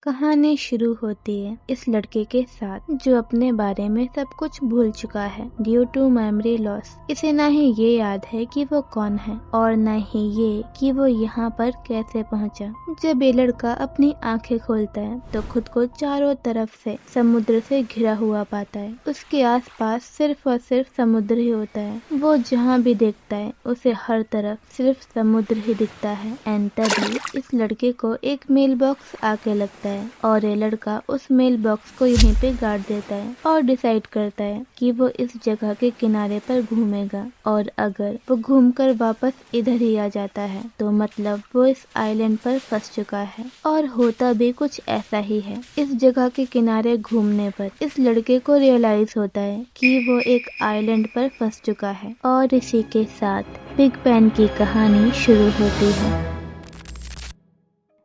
कहानी शुरू होती है इस लड़के के साथ जो अपने बारे में सब कुछ भूल चुका है ड्यू टू मेमोरी लॉस। इसे न ही ये याद है कि वो कौन है और न ही ये कि वो यहाँ पर कैसे पहुँचा। जब ये लड़का अपनी आंखें खोलता है तो खुद को चारों तरफ से समुद्र से घिरा हुआ पाता है। उसके आसपास सिर्फ और सिर्फ समुद्र ही होता है। वो जहाँ भी देखता है उसे हर तरफ सिर्फ समुद्र ही दिखता है। एंड तभी इस लड़के को एक मेल बॉक्स आके लगता है और ये लड़का उस मेल बॉक्स को यहीं पे गाड़ देता है और डिसाइड करता है कि वो इस जगह के किनारे पर घूमेगा। और अगर वो घूमकर वापस इधर ही आ जाता है तो मतलब वो इस आइलैंड पर फंस चुका है। और होता भी कुछ ऐसा ही है। इस जगह के किनारे घूमने पर इस लड़के को रियलाइज होता है कि वो एक आइलैंड पर फंस चुका है और इसी के साथ बिग बैन की कहानी शुरू होती है।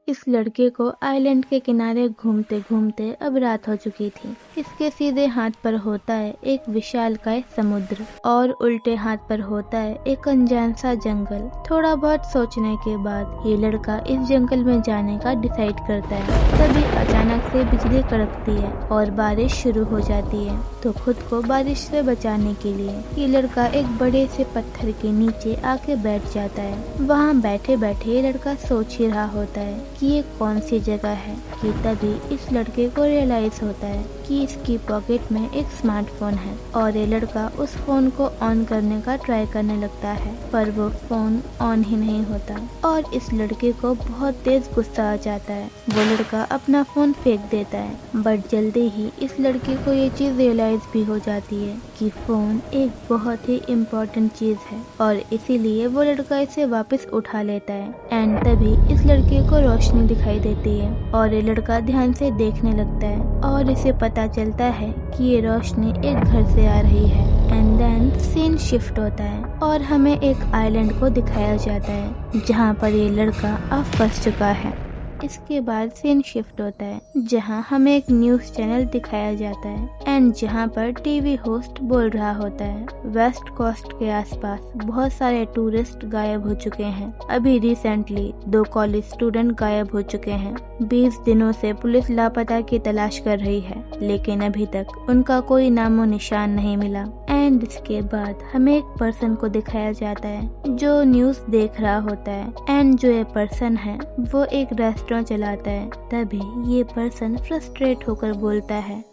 इस लड़के को आइलैंड के किनारे घूमते घूमते अब रात हो चुकी थी। इसके सीधे हाथ पर होता है एक विशालकाय समुद्र और उल्टे हाथ पर होता है एक अनजान सा जंगल। थोड़ा बहुत सोचने के बाद ये लड़का इस जंगल में जाने का डिसाइड करता है। तभी अचानक से बिजली कड़कती है और बारिश शुरू हो जाती है। तो खुद को बारिश से बचाने के लिए ये लड़का एक बड़े से पत्थर के नीचे आके बैठ जाता है। वहाँ बैठे बैठे ये लड़का सोच ही रहा होता है कि ये कौन सी जगह है कि तभी इस लड़के को रियलाइज होता है कि इसकी पॉकेट में एक स्मार्टफोन है और ये लड़का उस फोन को ऑन करने का ट्राई करने लगता है पर वो फोन ऑन ही नहीं होता और इस लड़के को बहुत तेज गुस्सा आ जाता है। वो लड़का अपना फोन फेंक देता है बट जल्दी ही इस लड़के को ये चीज रियलाइज भी हो जाती है कि फोन एक बहुत ही इम्पोर्टेंट चीज है और इसीलिए वो लड़का इसे वापस उठा लेता है। एंड तभी इस लड़के को रोशनी दिखाई देती है और ये लड़का ध्यान से देखने लगता है और इसे पता चलता है कि ये रोशनी एक घर से आ रही है। एंड देन सीन शिफ्ट होता है और हमें एक आइलैंड को दिखाया जाता है जहाँ पर ये लड़का अब फंस चुका है। इसके बाद सीन शिफ्ट होता है जहां हमें एक न्यूज चैनल दिखाया जाता है एंड जहां पर टीवी होस्ट बोल रहा होता है वेस्ट कोस्ट के आसपास बहुत सारे टूरिस्ट गायब हो चुके हैं। अभी रिसेंटली 2 कॉलेज स्टूडेंट गायब हो चुके हैं। 20 दिनों से पुलिस लापता की तलाश कर रही है लेकिन अभी तक उनका कोई नामो निशान नहीं मिला। एंड इसके बाद हमें एक पर्सन को दिखाया जाता है जो न्यूज देख रहा होता है एंड जो ये पर्सन है वो एक रेस्टोरेंट चलाता है। तभी ये पर्सन फ्रस्ट्रेट होकर बोलता है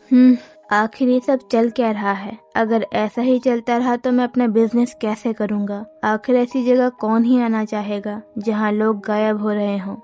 आखिर ये सब चल क्या रहा है। अगर ऐसा ही चलता रहा तो मैं अपना बिजनेस कैसे करूँगा। आखिर ऐसी जगह कौन ही आना चाहेगा जहाँ लोग गायब हो रहे हों।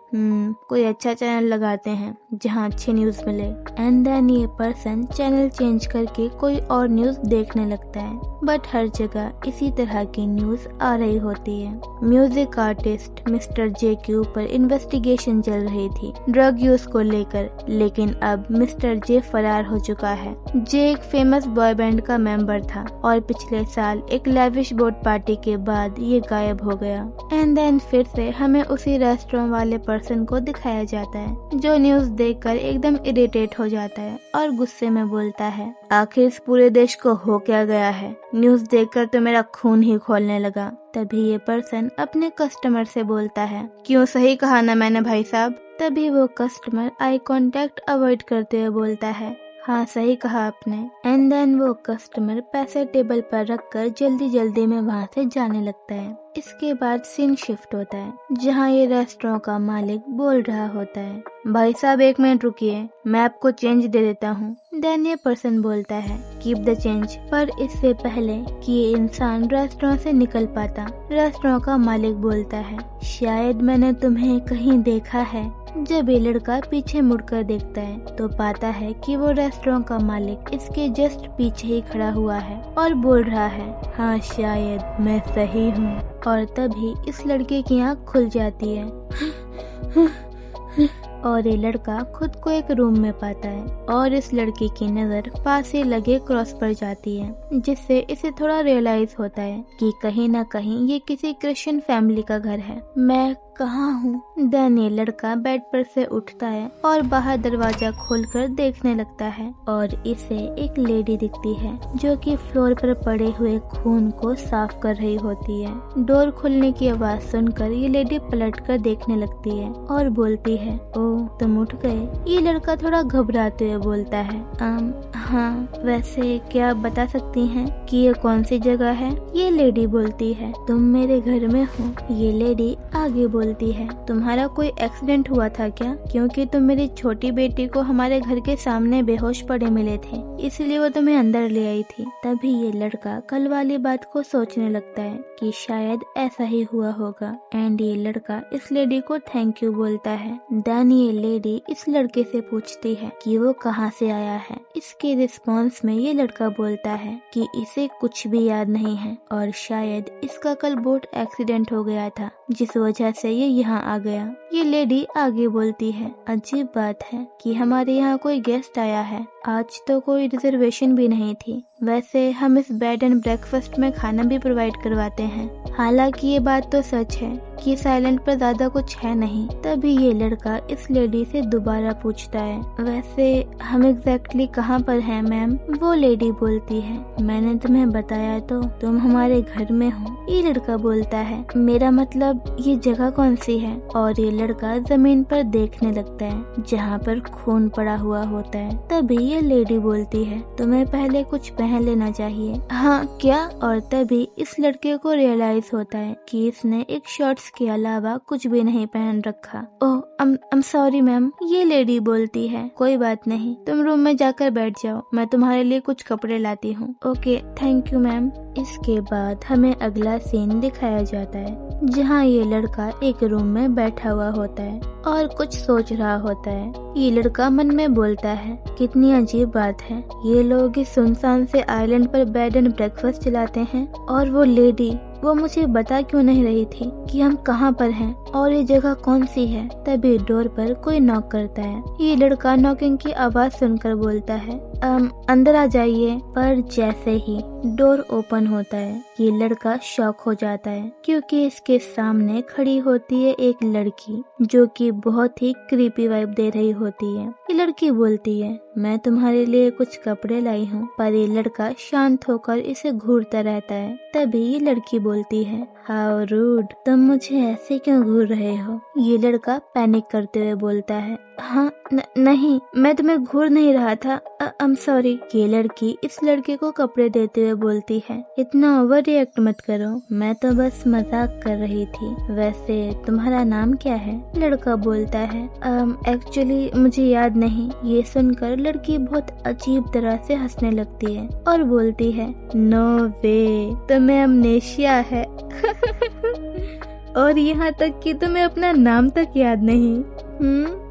कोई अच्छा चैनल लगाते हैं जहाँ अच्छी न्यूज मिले। एंड देन ये पर्सन चैनल चेंज करके कोई और न्यूज देखने लगता है बट हर जगह इसी तरह की न्यूज आ रही होती है। म्यूजिक आर्टिस्ट मिस्टर जे के ऊपर इन्वेस्टिगेशन चल रही थी ड्रग यूज को लेकर, लेकिन अब मिस्टर जे फरार हो चुका है। जे एक फेमस बॉय बैंड का मेंबर था और पिछले साल एक लेविश बोट पार्टी के बाद ये गायब हो गया। एंड देन फिर से हमें उसी रेस्टोरेंट वाले पर्सन को दिखाया जाता है जो न्यूज देखकर एकदम इरिटेट हो जाता है और गुस्से में बोलता है आखिर इस पूरे देश को हो क्या गया है। न्यूज देखकर तो मेरा खून ही खौलने लगा। तभी ये पर्सन अपने कस्टमर से बोलता है क्यों, सही कहा ना मैंने भाई साहब। तभी वो कस्टमर आई कांटेक्ट अवॉइड करते हुए बोलता है हाँ सही कहा आपने। एंड देन वो कस्टमर पैसे टेबल पर रखकर जल्दी जल्दी में वहाँ से जाने लगता है। इसके बाद सीन शिफ्ट होता है जहाँ ये रेस्टोरेंट का मालिक बोल रहा होता है भाई साहब 1 मिनट रुकिए, मैं आपको चेंज दे देता हूँ। देन ये पर्सन बोलता है कीप द चेंज। पर इससे पहले कि ये इंसान रेस्टोरेंट से निकल पाता रेस्टोरेंट का मालिक बोलता है शायद मैंने तुम्हें कहीं देखा है। जब ये लड़का पीछे मुड़कर देखता है तो पाता है कि वो रेस्टोरेंट का मालिक इसके जस्ट पीछे ही खड़ा हुआ है और बोल रहा है हाँ शायद मैं सही हूँ। और तभी इस लड़के की आँख खुल जाती है और ये लड़का खुद को एक रूम में पाता है और इस लड़के की नजर पास ही लगे क्रॉस पर जाती है जिससे इसे थोड़ा रियलाइज होता है कि कहीं ना कहीं ये किसी क्रिश्चियन फैमिली का घर है। मैं कहाँ हूँ। देन ये लड़का बेड पर से उठता है और बाहर दरवाजा खोलकर देखने लगता है और इसे एक लेडी दिखती है जो कि फ्लोर पर पड़े हुए खून को साफ कर रही होती है। डोर खुलने की आवाज सुनकर ये लेडी पलटकर देखने लगती है और बोलती है, ओह तुम उठ गए। ये लड़का थोड़ा घबराते हुए बोलता है, हाँ, वैसे क्या आप बता सकती हैं कि ये कौन सी जगह है। ये लेडी बोलती है, तुम मेरे घर में हो। ये लेडी आगे बोलती है, तुम्हारा कोई एक्सीडेंट हुआ था क्या, क्योंकि तुम मेरी छोटी बेटी को हमारे घर के सामने बेहोश पड़े मिले थे, इसलिए वो तुम्हें अंदर ले आई थी। तभी ये लड़का कल वाली बात को सोचने लगता है कि शायद ऐसा ही हुआ होगा एंड ये लड़का इस लेडी को थैंक यू बोलता है। देन ये लेडी इस लड़के से पूछती है कि वो कहाँ से आया है। इसके रिस्पॉन्स में ये लड़का बोलता है कि इसे कुछ भी याद नहीं है और शायद इसका कल बोट एक्सीडेंट हो गया था जिस वजह से ये यहाँ आ गया। ये लेडी आगे बोलती है, अजीब बात है कि हमारे यहाँ कोई गेस्ट आया है, आज तो कोई रिजर्वेशन भी नहीं थी। वैसे हम इस बेड एंड ब्रेकफास्ट में खाना भी प्रोवाइड करवाते हैं। हालांकि ये बात तो सच है कि साइलेंट पर ज्यादा कुछ है नहीं। तभी ये लड़का इस लेडी से दोबारा पूछता है, वैसे हम एग्जैक्टली कहाँ पर हैं मैम। वो लेडी बोलती है, मैंने तुम्हें बताया तो, तुम हमारे घर में हो। ये लड़का बोलता है, मेरा मतलब ये जगह कौन सी है। और ये लड़का जमीन पर देखने लगता है जहाँ पर खून पड़ा हुआ होता है। तभी ये लेडी बोलती है, तुम्हें पहले कुछ पहन लेना चाहिए। हाँ क्या। और तभी इस लड़के को रियलाइज होता है कि इसने एक शॉर्ट्स के अलावा कुछ भी नहीं पहन रखा। ओह I'm सॉरी मैम। ये लेडी बोलती है, कोई बात नहीं, तुम रूम में जाकर बैठ जाओ, मैं तुम्हारे लिए कुछ कपड़े लाती हूँ। Okay thank you ma'am. इसके बाद हमें अगला सीन दिखाया जाता है जहाँ ये लड़का एक रूम में बैठा हुआ होता है और कुछ सोच रहा होता है। ये लड़का मन में बोलता है, कितनी अजीब बात है, ये लोग इस सुनसान से आइलैंड पर बेड एंड ब्रेकफास्ट चलाते हैं और वो लेडी वो मुझे बता क्यों नहीं रही थी कि हम कहाँ पर हैं और ये जगह कौन सी है। तभी डोर पर कोई नॉक करता है। ये लड़का नॉकिंग की आवाज सुनकर बोलता है, अंदर आ जाइए। पर जैसे ही डोर ओपन होता है ये लड़का शॉक हो जाता है क्योंकि इसके सामने खड़ी होती है एक लड़की जो कि बहुत ही क्रीपी वाइब दे रही होती है। ये लड़की बोलती है, मैं तुम्हारे लिए कुछ कपड़े लाई हूँ। पर ये लड़का शांत होकर इसे घूरता रहता है। तभी ये लड़की बोलती है, हाउ रूड, तुम मुझे ऐसे क्यों घूर रहे हो। ये लड़का पैनिक करते हुए बोलता है, हाँ नहीं, मैं तुम्हें घूर नहीं रहा था, I'm सॉरी। ये लड़की इस लड़के को कपड़े देते हुए बोलती है, इतना ओवर रिएक्ट मत करो, मैं तो बस मजाक कर रही थी। वैसे तुम्हारा नाम क्या है। लड़का बोलता है, एक्चुअली मुझे याद नहीं। ये सुनकर लड़की बहुत अजीब तरह से हंसने लगती है और बोलती है, नो वे, तुम्हें अमनेशिया है और यहाँ तक कि तुम्हें अपना नाम तक याद नहीं।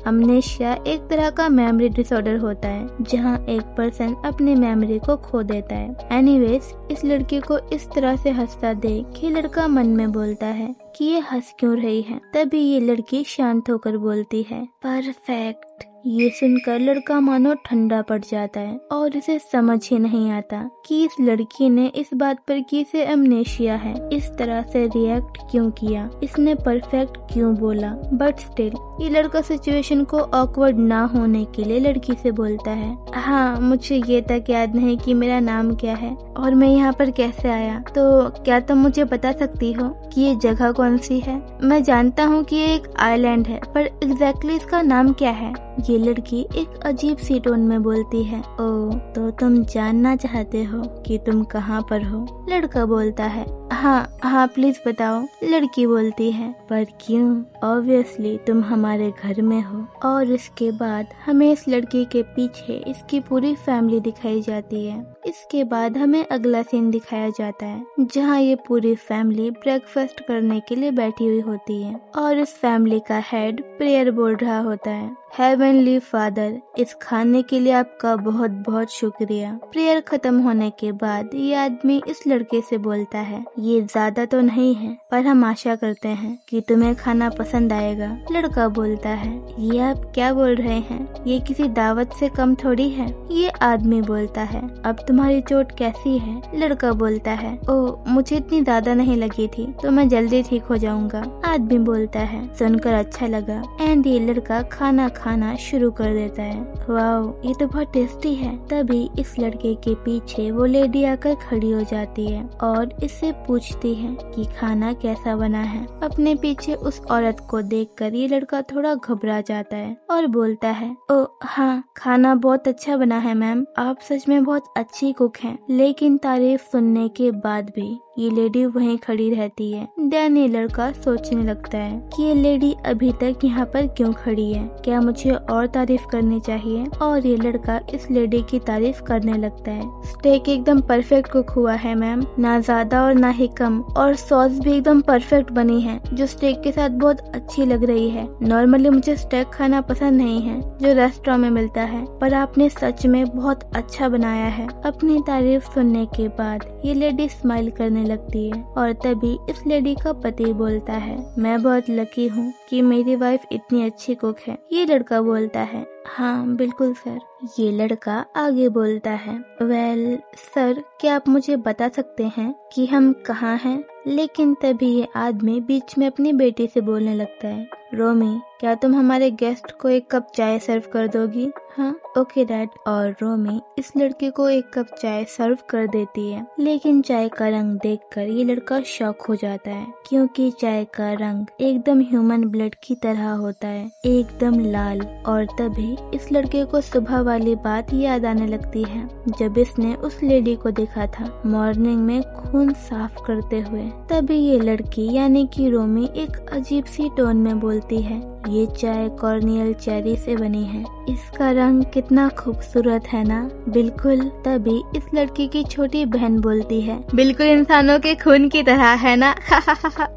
अमनेशिया एक तरह का मेमोरी डिसऑर्डर होता है जहाँ एक पर्सन अपनी मेमोरी को खो देता है। एनीवेज, इस लड़की को इस तरह से हंसता देख ये लड़का मन में बोलता है कि ये हंस क्यों रही है। तभी ये लड़की शांत होकर बोलती है, परफेक्ट। ये सुनकर लड़का मानो ठंडा पड़ जाता है और इसे समझ ही नहीं आता कि इस लड़की ने इस बात पर कि इसे अमनेशिया है इस तरह से रिएक्ट क्यों किया, इसने परफेक्ट क्यों बोला। बट स्टिल ये लड़का सिचुएशन को ऑकवर्ड ना होने के लिए लड़की से बोलता है, हाँ मुझे ये तक याद नहीं कि मेरा नाम क्या है और मैं यहाँ पर कैसे आया, तो क्या तुम मुझे बता सकती हो कि ये जगह कौन सी है। मैं जानता हूँ कि ये एक आइलैंड है पर एग्जैक्टली इसका नाम क्या है। ये लड़की एक अजीब सी टोन में बोलती है, ओ तो तुम जानना चाहते हो कि तुम कहाँ पर हो। लड़का बोलता है, हाँ प्लीज बताओ। लड़की बोलती है, पर क्यों, ऑब्वियसली तुम हमारे घर में हो। और इसके बाद हमें इस लड़की के पीछे इसकी पूरी फैमिली दिखाई जाती है। इसके बाद हमें अगला सीन दिखाया जाता है जहाँ ये पूरी फैमिली ब्रेकफास्ट करने के लिए बैठी हुई होती है और इस फैमिली का हेड प्रेयर बोल रहा होता है। हेवनली फादर, इस खाने के लिए आपका बहुत बहुत शुक्रिया। प्रेयर खत्म होने के बाद ये आदमी इस लड़के से बोलता है, ये ज्यादा तो नहीं है पर हम आशा करते हैं कि तुम्हें खाना पसंद आएगा। लड़का बोलता है, ये आप क्या बोल रहे हैं, ये किसी दावत से कम थोड़ी है। ये आदमी बोलता है, अब तुम्हारी चोट कैसी है? लड़का बोलता है, ओ मुझे इतनी ज्यादा नहीं लगी थी तो मैं जल्दी ठीक हो जाऊंगा। आदमी बोलता है, सुनकर अच्छा लगा। एंड ये लड़का खाना खाना शुरू कर देता है। वाओ, ये तो बहुत टेस्टी है। तभी इस लड़के के पीछे वो लेडी आकर खड़ी हो जाती है और इससे पूछती है कि खाना कैसा बना है। अपने पीछे उस औरत को देखकर ये लड़का थोड़ा घबरा जाता है और बोलता है, ओ हाँ, खाना बहुत अच्छा बना है मैम, आप सच में बहुत अच्छी कुक हैं। लेकिन तारीफ सुनने के बाद भी ये लेडी वहीं खड़ी रहती है। देन ये लड़का सोचने लगता है कि ये लेडी अभी तक यहाँ पर क्यों खड़ी है, क्या मुझे और तारीफ करनी चाहिए? और ये लड़का इस लेडी की तारीफ करने लगता है। स्टेक एकदम परफेक्ट कुक हुआ है मैम, ना ज्यादा और ना ही कम, और सॉस भी एकदम परफेक्ट बनी है जो स्टेक के साथ बहुत अच्छी लग रही है। नॉर्मली मुझे स्टेक खाना पसंद नहीं है जो रेस्टोरेंट में मिलता है, पर आपने सच में बहुत अच्छा बनाया है। अपनी तारीफ सुनने के बाद ये लेडी स्माइल करने लगती है और तभी इस लेडी का पति बोलता है, मैं बहुत लकी हूँ कि मेरी वाइफ इतनी अच्छी कुक है। ये लड़का बोलता है, हाँ बिल्कुल सर। ये लड़का आगे बोलता है, वेल सर, क्या आप मुझे बता सकते हैं कि हम कहाँ हैं? लेकिन तभी ये आदमी बीच में अपनी बेटी से बोलने लगता है, रोमी, क्या तुम हमारे गेस्ट को एक कप चाय सर्व कर दोगी? हाँ ओके डैड। और रोमी इस लड़के को एक कप चाय सर्व कर देती है। लेकिन चाय का रंग देखकर ये लड़का शॉक हो जाता है, क्योंकि चाय का रंग एकदम ह्यूमन ब्लड की तरह होता है, एकदम लाल। और तभी इस लड़के को सुबह वाली बात याद आने लगती है जब इसने उस लेडी को देखा था मॉर्निंग में खून साफ करते हुए। तभी ये लड़की यानी कि रोमी एक अजीब सी टोन में बोलती है, ये चाय कॉर्नियल चेरी से बनी है, इसका रंग कितना खूबसूरत है ना? बिल्कुल। तभी इस लड़की की छोटी बहन बोलती है, बिल्कुल इंसानों के खून की तरह है ना?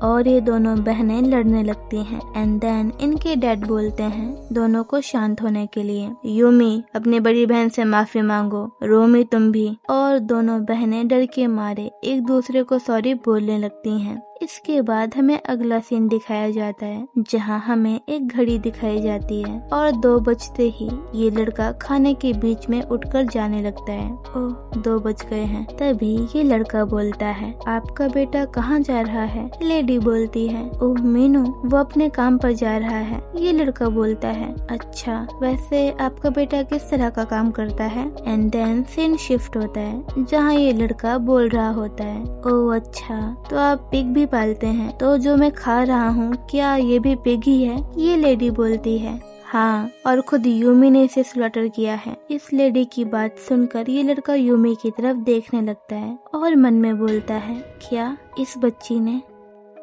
और ये दोनों बहनें लड़ने लगती हैं। एंड देन इनके डैड बोलते हैं दोनों को शांत होने के लिए, यूमी अपनी बड़ी बहन से माफी मांगो, रोमी तुम भी। और दोनों बहनें डर के मारे एक दूसरे को सॉरी बोलने लगती हैं। इसके बाद हमें अगला सीन दिखाया जाता है जहां हमें एक घड़ी दिखाई जाती है और 2 बजते ही ये लड़का खाने के बीच में उठकर जाने लगता है। ओह 2 बज गए हैं। तभी ये लड़का बोलता है, आपका बेटा कहाँ जा रहा है? लेडी बोलती है, ओह मीनू, वो अपने काम पर जा रहा है। ये लड़का बोलता है, अच्छा वैसे आपका बेटा किस तरह का काम करता है? एंड देन सीन शिफ्ट होता है जहाँ ये लड़का बोल रहा होता है, ओह अच्छा, तो आप पिग भी पालते हैं, तो जो मैं खा रहा हूँ क्या ये भी पिग ही है? ये लेडी बोलती है, हाँ, और खुद यूमी ने इसे स्लॉटर किया है। इस लेडी की बात सुनकर ये लड़का यूमी की तरफ देखने लगता है और मन में बोलता है, क्या इस बच्ची ने?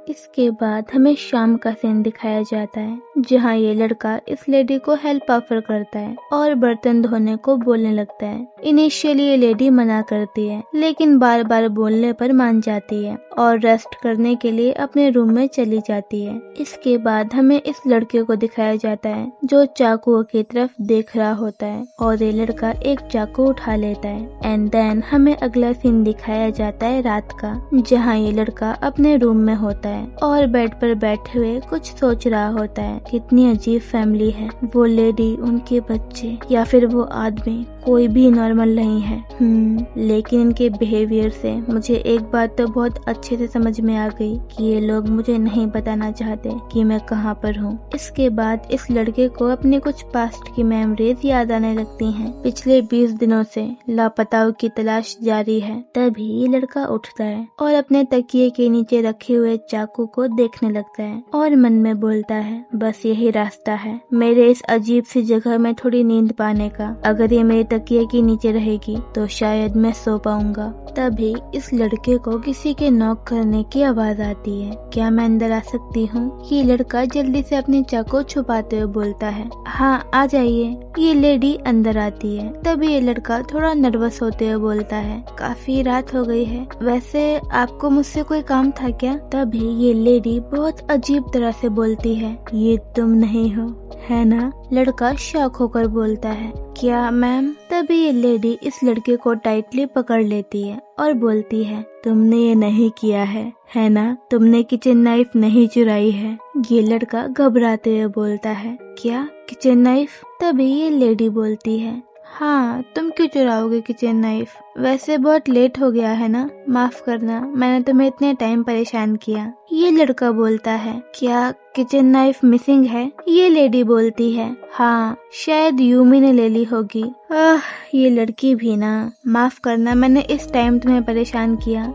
इसके बाद हमें शाम का सीन दिखाया जाता है जहाँ ये लड़का इस लेडी को हेल्प ऑफर करता है और बर्तन धोने को बोलने लगता है। इनिशियली ये लेडी मना करती है, लेकिन बार बार बोलने पर मान जाती है और रेस्ट करने के लिए अपने रूम में चली जाती है। इसके बाद हमें इस लड़के को दिखाया जाता है जो चाकुओं की तरफ देख रहा होता है और ये लड़का एक चाकू उठा लेता है। एंड देन हमें अगला सीन दिखाया जाता है रात का, जहाँ ये लड़का अपने रूम में होता है और बेड पर बैठे हुए कुछ सोच रहा होता है। कितनी अजीब फैमिली है, वो लेडी, उनके बच्चे या फिर वो आदमी, कोई भी नॉर्मल नहीं है। लेकिन इनके बिहेवियर से मुझे एक बात तो बहुत अच्छे से समझ में आ गई कि ये लोग मुझे नहीं बताना चाहते कि मैं कहाँ पर हूँ। इसके बाद इस लड़के को अपने कुछ पास्ट की मेमोरीज याद आने लगती हैं। पिछले 20 दिनों से लापताओं की तलाश जारी है। तभी ये लड़का उठता है और अपने तकिए के नीचे रखे हुए चाकू को देखने लगता है और मन में बोलता है, बस यही रास्ता है मेरे इस अजीब सी जगह में थोड़ी नींद पाने का। अगर ये मेरे तकिए के नीचे रहेगी तो शायद मैं सो पाऊंगा। तभी इस लड़के को किसी के नॉक करने की आवाज आती है, क्या मैं अंदर आ सकती हूँ? ये लड़का जल्दी से अपने चाकू छुपाते हुए बोलता है, हाँ आ जाइए। ये लेडी अंदर आती है। तभी ये लड़का थोड़ा नर्वस होते हुए बोलता है, काफी रात हो गई है, वैसे आपको मुझसे कोई काम था क्या? तभी ये लेडी बहुत अजीब तरह से बोलती है, ये तुम नहीं हो, है ना? लड़का शॉक होकर बोलता है, क्या मैम? तभी ये लेडी इस लड़के को टाइटली पकड़ लेती है और बोलती है, तुमने ये नहीं किया है ना? तुमने किचन नाइफ नहीं चुराई है। ये लड़का घबराते हुए बोलता है, क्या किचन नाइफ? तभी ये लेडी बोलती है, हाँ, तुम क्यों चुराओगे किचन नाइफ? वैसे बहुत लेट हो गया है ना, माफ करना, मैंने तुम्हें इतने टाइम परेशान किया। ये लड़का बोलता है, क्या किचन नाइफ मिसिंग है? ये लेडी बोलती है, हाँ, शायद यूमी ने ले ली होगी। ये लड़की भी ना, माफ करना, मैंने इस टाइम तुम्हें परेशान किया।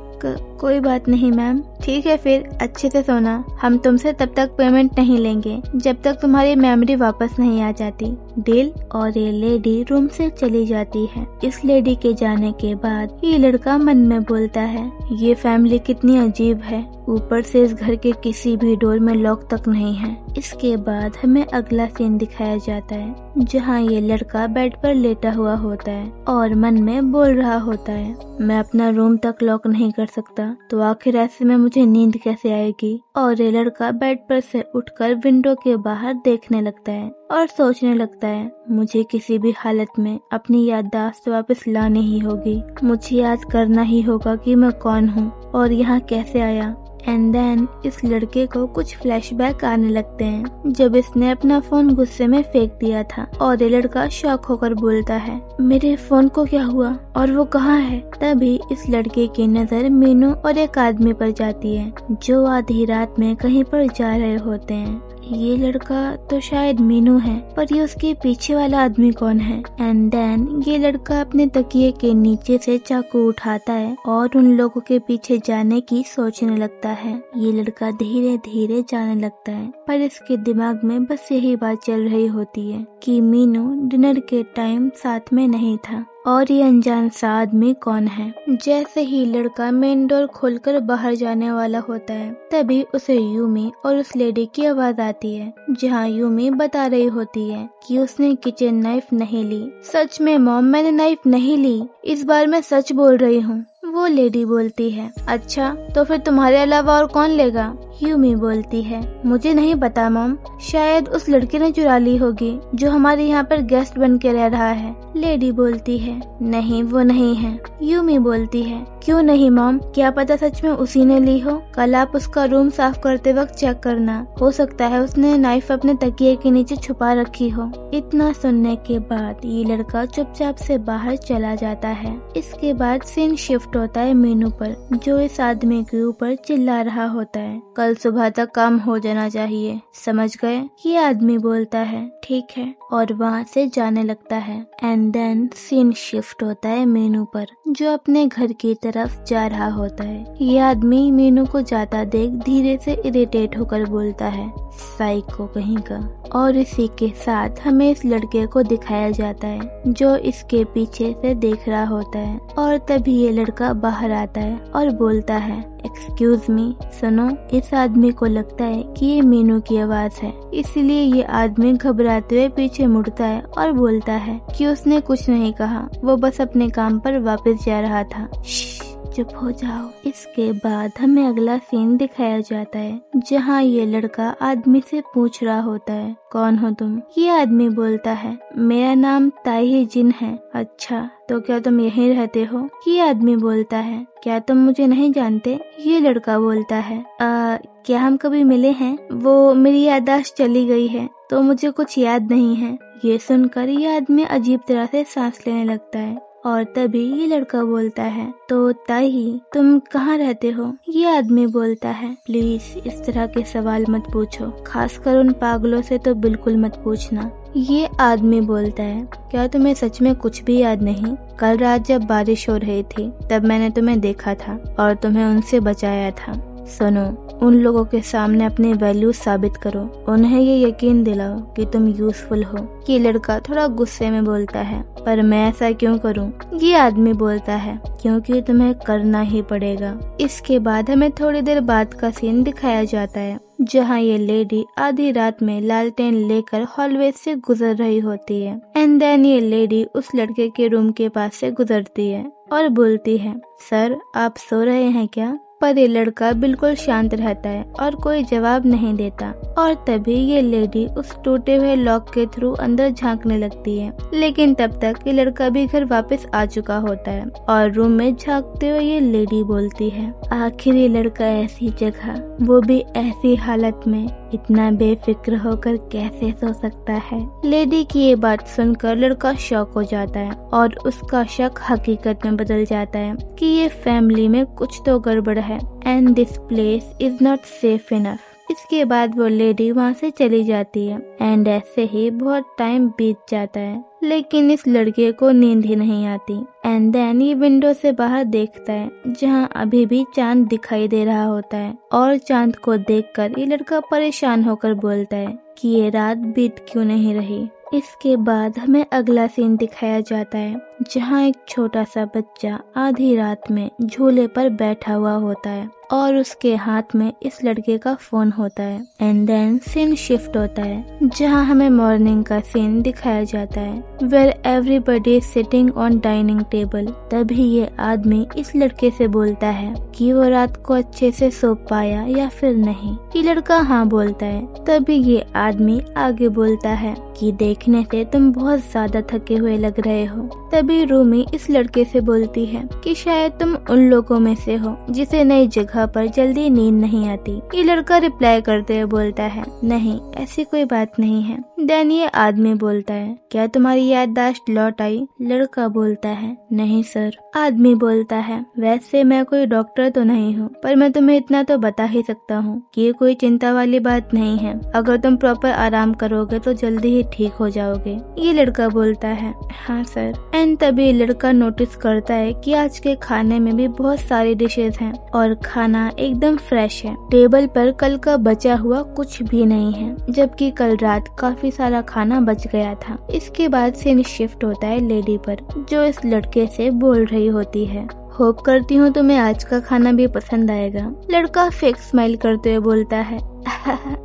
कोई बात नहीं मैम, ठीक है फिर अच्छे से सोना, हम तुमसे तब तक पेमेंट नहीं लेंगे जब तक तुम्हारी मेमोरी वापस नहीं आ जाती, डील? और ये लेडी रूम से चली जाती है। इस लेडी के जाने के बाद ये लड़का मन में बोलता है, ये फैमिली कितनी अजीब है, ऊपर से इस घर के किसी भी डोर में लॉक तक नहीं है। इसके बाद हमें अगला सीन दिखाया जाता है जहाँ ये लड़का बेड पर लेटा हुआ होता है और मन में बोल रहा होता है, मैं अपना रूम तक लॉक नहीं कर सकता तो आखिर ऐसे में मुझे नींद कैसे आएगी? और ये लड़का बेड पर से उठकर विंडो के बाहर देखने लगता है और सोचने लगता है, मुझे किसी भी हालत में अपनी याददाश्त वापस लानी ही होगी, मुझे याद करना ही होगा कि मैं कौन हूँ और यहाँ कैसे आया। एंड देन इस लड़के को कुछ फ्लैशबैक आने लगते हैं जब इसने अपना फोन गुस्से में फेंक दिया था और ये लड़का शॉक होकर बोलता है, मेरे फोन को क्या हुआ और वो कहाँ है? तभी इस लड़के की नजर मीनू और एक आदमी पर जाती है जो आधी रात में कहीं पर जा रहे होते हैं। ये लड़का तो शायद मीनू है, पर ये उसके पीछे वाला आदमी कौन है? एंड देन ये लड़का अपने तकिए के नीचे से चाकू उठाता है और उन लोगों के पीछे जाने की सोचने लगता है। ये लड़का धीरे धीरे जाने लगता है, पर इसके दिमाग में बस यही बात चल रही होती है कि मीनू डिनर के टाइम साथ में नहीं था और ये अनजान सा आदमी कौन है। जैसे ही लड़का मेन डोर खोलकर बाहर जाने वाला होता है तभी उसे यूमी और उस लेडी की आवाज आती है जहाँ यूमी बता रही होती है कि उसने किचन नाइफ नहीं ली। सच में मॉम, मैंने नाइफ नहीं ली, इस बार मैं सच बोल रही हूँ। वो लेडी बोलती है, अच्छा तो फिर तुम्हारे अलावा और कौन लेगा? यूमी बोलती है, मुझे नहीं पता मॉम, शायद उस लड़के ने चुरा ली होगी जो हमारे यहाँ पर गेस्ट बन के रह रहा है। लेडी बोलती है, नहीं वो नहीं है। यूमी बोलती है, क्यों नहीं मॉम, क्या पता सच में उसी ने ली हो, कल आप उसका रूम साफ करते वक्त चेक करना, हो सकता है उसने नाइफ अपने तकिए के नीचे छुपा रखी हो। इतना सुनने के बाद ये लड़का चुपचाप से बाहर चला जाता है। इसके बाद सीन शिफ्ट होता है मीनू पर जो इस आदमी के ऊपर चिल्ला रहा होता है, कल सुबह तक काम हो जाना चाहिए, समझ गए? ये आदमी बोलता है, ठीक है, और वहाँ से जाने लगता है। एंड देन सीन शिफ्ट होता है मीनू पर जो अपने घर की तरफ जा रहा होता है। ये आदमी मीनू को जाता देख धीरे से इरिटेट होकर बोलता है, साइको कहीं का। और इसी के साथ हमें इस लड़के को दिखाया जाता है जो इसके पीछे से देख रहा होता है और तभी ये लड़का बाहर आता है और बोलता है, एक्सक्यूज मी, सुनो। इस आदमी को लगता है कि ये मीनू की आवाज है, इसलिए ये आदमी घबराते हुए पीछे मुड़ता है और बोलता है कि उसने कुछ नहीं कहा, वो बस अपने काम पर वापस जा रहा था, चुप हो जाओ। इसके बाद हमें अगला सीन दिखाया जाता है जहाँ ये लड़का आदमी से पूछ रहा होता है, कौन हो तुम? ये आदमी बोलता है, मेरा नाम ताही जिन है। अच्छा तो क्या तुम यहीं रहते हो? ये आदमी बोलता है, क्या तुम मुझे नहीं जानते? ये लड़का बोलता है, क्या हम कभी मिले हैं? वो मेरी याददाश्त चली गई है तो मुझे कुछ याद नहीं है। ये सुनकर ये आदमी अजीब तरह से सांस लेने लगता है और तभी ये लड़का बोलता है, तो ताही तुम कहाँ रहते हो? ये आदमी बोलता है, प्लीज इस तरह के सवाल मत पूछो, खासकर उन पागलों से तो बिल्कुल मत पूछना। ये आदमी बोलता है, क्या तुम्हें सच में कुछ भी याद नहीं? कल रात जब बारिश हो रही थी तब मैंने तुम्हें देखा था और तुम्हें उनसे बचाया था। सुनो, उन लोगों के सामने अपनी वैल्यू साबित करो, उन्हें ये यकीन दिलाओ कि तुम यूजफुल हो। ये लड़का थोड़ा गुस्से में बोलता है, पर मैं ऐसा क्यों करूं? ये आदमी बोलता है, क्योंकि तुम्हें करना ही पड़ेगा। इसके बाद हमें थोड़ी देर बाद का सीन दिखाया जाता है जहाँ ये लेडी आधी रात में लालटेन लेकर हॉलवे से गुजर रही होती है। एंड देन ये लेडी उस लड़के के रूम के पास से गुजरती है और बोलती है, सर आप सो रहे हैं क्या? पर ये लड़का बिल्कुल शांत रहता है और कोई जवाब नहीं देता। और तभी ये लेडी उस टूटे हुए लॉक के थ्रू अंदर झांकने लगती है, लेकिन तब तक ये लड़का भी घर वापस आ चुका होता है और रूम में झांकते हुए ये लेडी बोलती है, आखिर ये लड़का ऐसी जगह, वो भी ऐसी हालत में, इतना बेफिक्र होकर कैसे सो सकता है। लेडी की ये बात सुनकर लड़का शॉक हो जाता है और उसका शक हकीकत में बदल जाता है कि ये फैमिली में कुछ तो गड़बड़ है and this place is not safe enough. इसके बाद वो लेडी वहाँ से चली जाती है एंड ऐसे ही बहुत टाइम बीत जाता है, लेकिन इस लड़के को नींद ही नहीं आती। एंड देन ये विंडो से बाहर देखता है जहाँ अभी भी चांद दिखाई दे रहा होता है और चांद को देखकर ये लड़का परेशान होकर बोलता है कि ये रात बीत क्यों नहीं रही। इसके बाद हमें अगला सीन दिखाया जाता है जहाँ एक छोटा सा बच्चा आधी रात में झूले पर बैठा हुआ होता है और उसके हाथ में इस लड़के का फोन होता है। एंड देन सीन शिफ्ट होता है जहाँ हमें मॉर्निंग का सीन दिखाया जाता है where everybody is sitting on dining table. तभी ये आदमी इस लड़के से बोलता है कि वो रात को अच्छे से सो पाया या फिर नहीं। ये लड़का हाँ बोलता है। तभी ये आदमी आगे बोलता है कि देखने से तुम बहुत ज्यादा थके हुए लग रहे हो। तभी रूमी इस लड़के से बोलती है कि शायद तुम उन लोगों में से हो जिसे नई जगह पर जल्दी नींद नहीं आती। ये लड़का रिप्लाई करते हुए बोलता है, नहीं ऐसी कोई बात नहीं है। देन ये आदमी बोलता है, क्या तुम्हारी याददाश्त लौट आई? लड़का बोलता है, नहीं सर। आदमी बोलता है, वैसे मैं कोई डॉक्टर तो नहीं हूँ, पर मैं तुम्हें इतना तो बता ही सकता हूँ कि ये कोई चिंता वाली बात नहीं है। अगर तुम प्रॉपर आराम करोगे तो जल्दी ही ठीक हो जाओगे। ये लड़का बोलता है, हाँ सर। एंड तभी लड़का नोटिस करता है कि आज के खाने में भी बहुत सारी डिशेज हैं और खाना एकदम फ्रेश है। टेबल पर कल का बचा हुआ कुछ भी नहीं है, जबकि कल रात काफी सारा खाना बच गया था। इसके बाद सीन शिफ्ट होता है लेडी पर, जो इस लड़के से बोल रही होती है, होप करती हूँ तुम्हें आज का खाना भी पसंद आएगा। लड़का फेक स्माइल करते हुए बोलता है,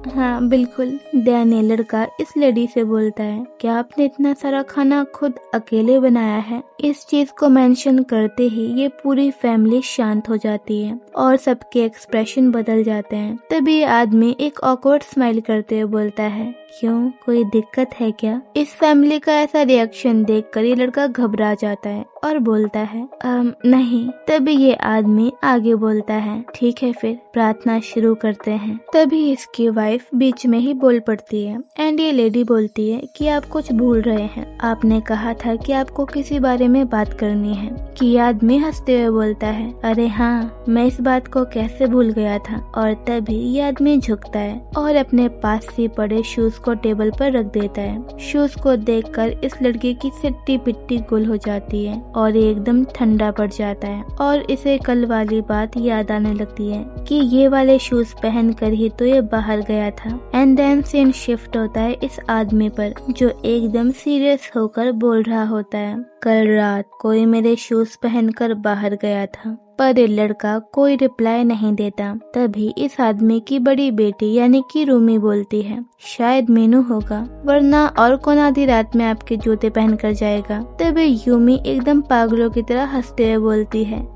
हाँ बिल्कुल। देन ये लड़का इस लेडी से बोलता है, क्या आपने इतना सारा खाना खुद अकेले बनाया है? इस चीज को मेंशन करते ही ये पूरी फैमिली शांत हो जाती है और सबके एक्सप्रेशन बदल जाते हैं। तभी ये आदमी एक ऑकवर्ड स्माइल करते हुए बोलता है, क्यों, कोई दिक्कत है क्या? इस फैमिली का ऐसा रिएक्शन देखकर ये लड़का घबरा जाता है और बोलता है, नहीं। तभी ये आदमी आगे बोलता है, ठीक है फिर प्रार्थना शुरू करते हैं। तभी इसकी वाइफ बीच में ही बोल पड़ती है एंड ये लेडी बोलती है कि आप कुछ भूल रहे हैं, आपने कहा था कि आपको किसी बारे में बात करनी है। कि आदमी हंसते हुए बोलता है, अरे हाँ, मैं इस बात को कैसे भूल गया था। और तभी ये आदमी झुकता है और अपने पास ही पड़े शूज को टेबल पर रख देता है। शूज को देखकर इस लड़के की सिट्टी पिट्टी गुल हो जाती है और ये एकदम ठंडा पड़ जाता है और इसे कल वाली बात याद आने लगती है कि ये वाले शूज पहनकर ही तो ये बाहर गया था। एंड देन सीन शिफ्ट होता है इस आदमी पर, जो एकदम सीरियस होकर बोल रहा होता है, कल रात कोई मेरे शूज पहनकर बाहर गया था। पर ये लड़का कोई रिप्लाई नहीं देता। तभी इस आदमी की बड़ी बेटी यानी कि रूमी बोलती है, शायद मीनू होगा, वरना और कौन आधी रात में आपके जूते पहनकर जाएगा। तभी यूमी एकदम पागलों की तरह हंसते हुए बोलती है,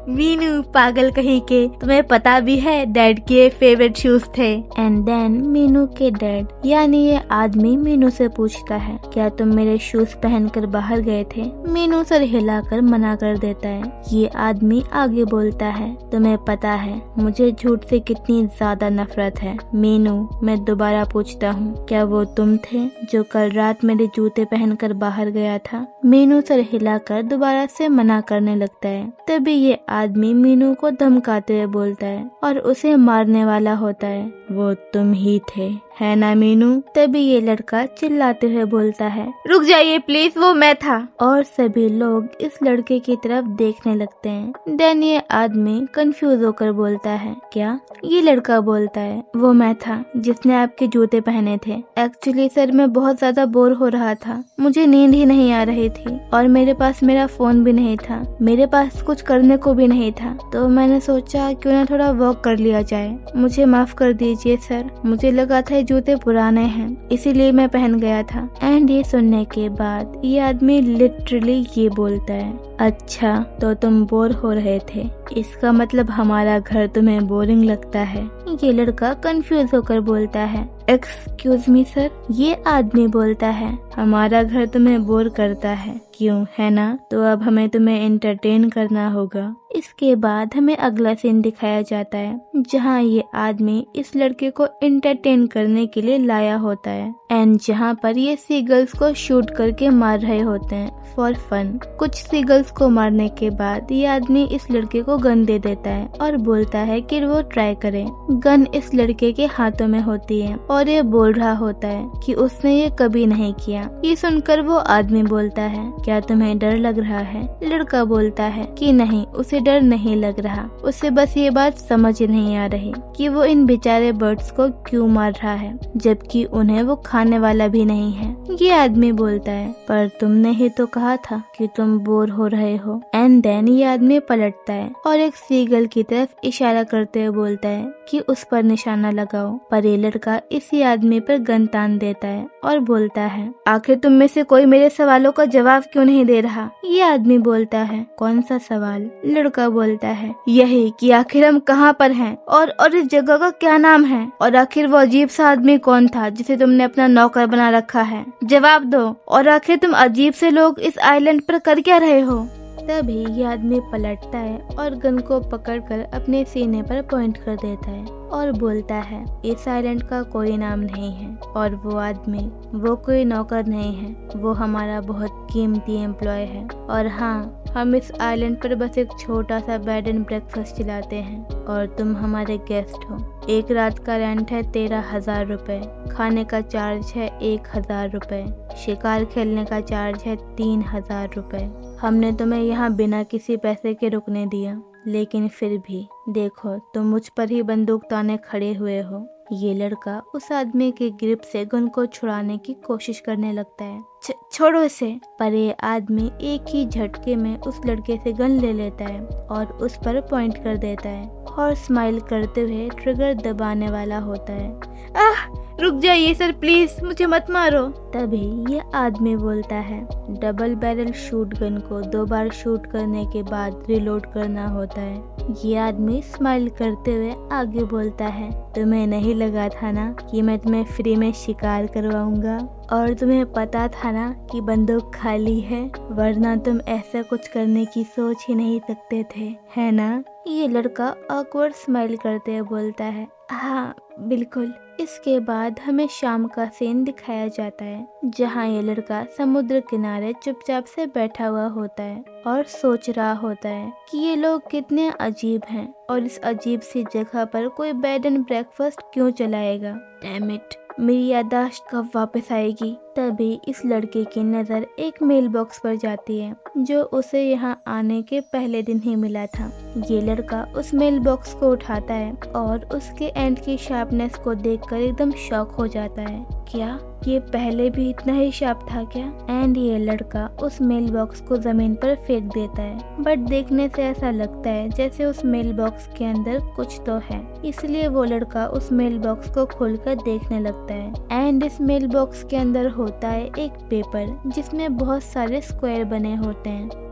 मीनू पागल कहीं के, तुम्हें पता भी है डैड के फेवरेट शूज थे। एंड देन मीनू के डैड यानी ये आदमी मीनू से पूछता है, क्या तुम मेरे शूज पहनकर बाहर गए थे? मीनू सर हिलाकर मना कर देता है। ये आदमी आगे बोलता है, तुम्हें पता है मुझे झूठ से कितनी ज्यादा नफरत है। मीनू, मैं दोबारा पूछता हूँ, क्या वो तुम थे जो कल रात मेरे जूते पहनकर बाहर गया था? मीनू सर हिलाकर दोबारा से मना करने लगता है। तभी ये आदमी मीनू को धमकाते हुए बोलता है और उसे मारने वाला होता है, वो तुम ही थे, है ना मीनू? तभी ये लड़का चिल्लाते हुए बोलता है, रुक जाइए प्लीज, वो मैं था। और सभी लोग इस लड़के की तरफ देखने लगते हैं। देन ये आदमी कंफ्यूज होकर बोलता है, क्या? ये लड़का बोलता है, वो मैं था जिसने आपके जूते पहने थे। एक्चुअली सर मैं बहुत ज्यादा बोर हो रहा था, मुझे नींद ही नहीं आ रही थी और मेरे पास मेरा फोन भी नहीं था, मेरे पास कुछ करने को भी नहीं था, तो मैंने सोचा क्यों ना थोड़ा वॉक कर लिया जाए। मुझे माफ कर दीजिए सर, मुझे लगा था जूते पुराने हैं इसीलिए मैं पहन गया था। एंड ये सुनने के बाद ये आदमी लिटरली ये बोलता है, अच्छा तो तुम बोर हो रहे थे, इसका मतलब हमारा घर तुम्हें बोरिंग लगता है? ये लड़का कंफ्यूज होकर बोलता है। एक्सक्यूज मी सर, ये आदमी बोलता है, हमारा घर तुम्हें बोर करता है, क्यों, है ना? तो अब हमें तुम्हें एंटरटेन करना होगा। इसके बाद हमें अगला सीन दिखाया जाता है जहाँ ये आदमी इस लड़के को एंटरटेन करने के लिए लाया होता है एंड जहाँ पर ये सीगल्स को शूट करके मार रहे होते हैं फॉर फन। कुछ सीगल्स को मारने के बाद ये आदमी इस लड़के को गन दे देता है और बोलता है कि वो ट्राई करे। गन इस लड़के के हाथों में होती है और ये बोल रहा होता है कि उसने ये कभी नहीं किया। ये सुनकर वो आदमी बोलता है, क्या तुम्हें डर लग रहा है? लड़का बोलता है कि नहीं, उसे डर नहीं लग रहा, उसे बस ये बात समझ नहीं आ रही कि वो इन बेचारे बर्ड्स को क्यों मार रहा है जबकि उन्हें वो खाने वाला भी नहीं है। ये आदमी बोलता है, पर तुमने ही तो कहा था कि तुम बोर हो रहे हो। एंड देन ये आदमी पलटता है और एक सीगल की तरफ इशारा करते हुए बोलता है कि उस पर निशाना लगाओ, पर ये लड़का इसी आदमी पर गन तान देता है और बोलता है, आखिर तुम में से कोई मेरे सवालों का जवाब क्यों नहीं दे रहा? ये आदमी बोलता है, कौन सा सवाल? लड़का बोलता है, यही कि आखिर हम कहाँ पर हैं और इस जगह का क्या नाम है, और आखिर वो अजीब सा आदमी कौन था जिसे तुमने अपना नौकर बना रखा है? जवाब दो, और आखिर तुम अजीब से लोग इस आइलैंड पर कर क्या रहे हो? तभी ये आदमी पलटता है और गन को पकड़कर अपने सीने पर पॉइंट कर देता है और बोलता है, इस आइलैंड का कोई नाम नहीं है और वो आदमी, वो कोई नौकर नहीं है, वो हमारा बहुत कीमती एम्प्लॉय है और हाँ, हम इस आइलैंड पर बस एक छोटा सा बेड एंड ब्रेकफास्ट चलाते हैं और तुम हमारे गेस्ट हो। एक रात का रेंट है 13,000 रुपए, खाने का चार्ज है 1,000 रुपए, शिकार खेलने का चार्ज है 3,000 रुपए। हमने तुम्हें यहाँ बिना किसी पैसे के रुकने दिया, लेकिन फिर भी देखो तुम मुझ पर ही बंदूक ताने खड़े हुए हो। ये लड़का उस आदमी के ग्रिप से गन को छुड़ाने की कोशिश करने लगता है। छोड़ो इसे, पर ये आदमी एक ही झटके में उस लड़के से गन ले लेता है और उस पर पॉइंट कर देता है और स्माइल करते हुए ट्रिगर दबाने वाला होता है। आह, रुक जाइए सर प्लीज, मुझे मत मारो। तभी ये आदमी बोलता है, डबल बैरल शूट गन को 2 बार शूट करने के बाद रिलोड करना होता है। ये आदमी स्माइल करते हुए आगे बोलता है, तुम्हें नहीं लगा था ना कि मैं तुम्हें फ्री में शिकार करवाऊंगा, और तुम्हें पता था ना कि बंदूक खाली है, वरना तुम ऐसा कुछ करने की सोच ही नहीं सकते थे, है ना? ये लड़का ऑकवर्ड स्माइल करते हुए बोलता है, हाँ बिल्कुल। इसके बाद हमें शाम का सीन दिखाया जाता है जहाँ ये लड़का समुद्र किनारे चुपचाप से बैठा हुआ होता है और सोच रहा होता है कि ये लोग कितने अजीब हैं और इस अजीब सी जगह पर कोई बेड एंड ब्रेकफास्ट क्यों चलाएगा। डैम इट, मेरी याददाश्त कब वापस आएगी। तभी इस लड़के की नज़र एक मेल बॉक्स पर जाती है जो उसे यहाँ आने के पहले दिन ही मिला था। ये लड़का उस मेल बॉक्स को उठाता है और उसके एंड की शार्पनेस को देखकर एकदम शॉक हो जाता है। क्या ये पहले भी इतना ही शार्प था क्या? एंड ये लड़का उस मेल बॉक्स को जमीन पर फेंक देता है, बट देखने से ऐसा लगता है जैसे उस मेल बॉक्स के अंदर कुछ तो है, इसलिए वो लड़का उस मेल बॉक्स को खोलकर देखने लगता है। एंड इस मेल बॉक्स के अंदर होता है एक पेपर जिसमें बहुत सारे स्क्वायर बने होते हैं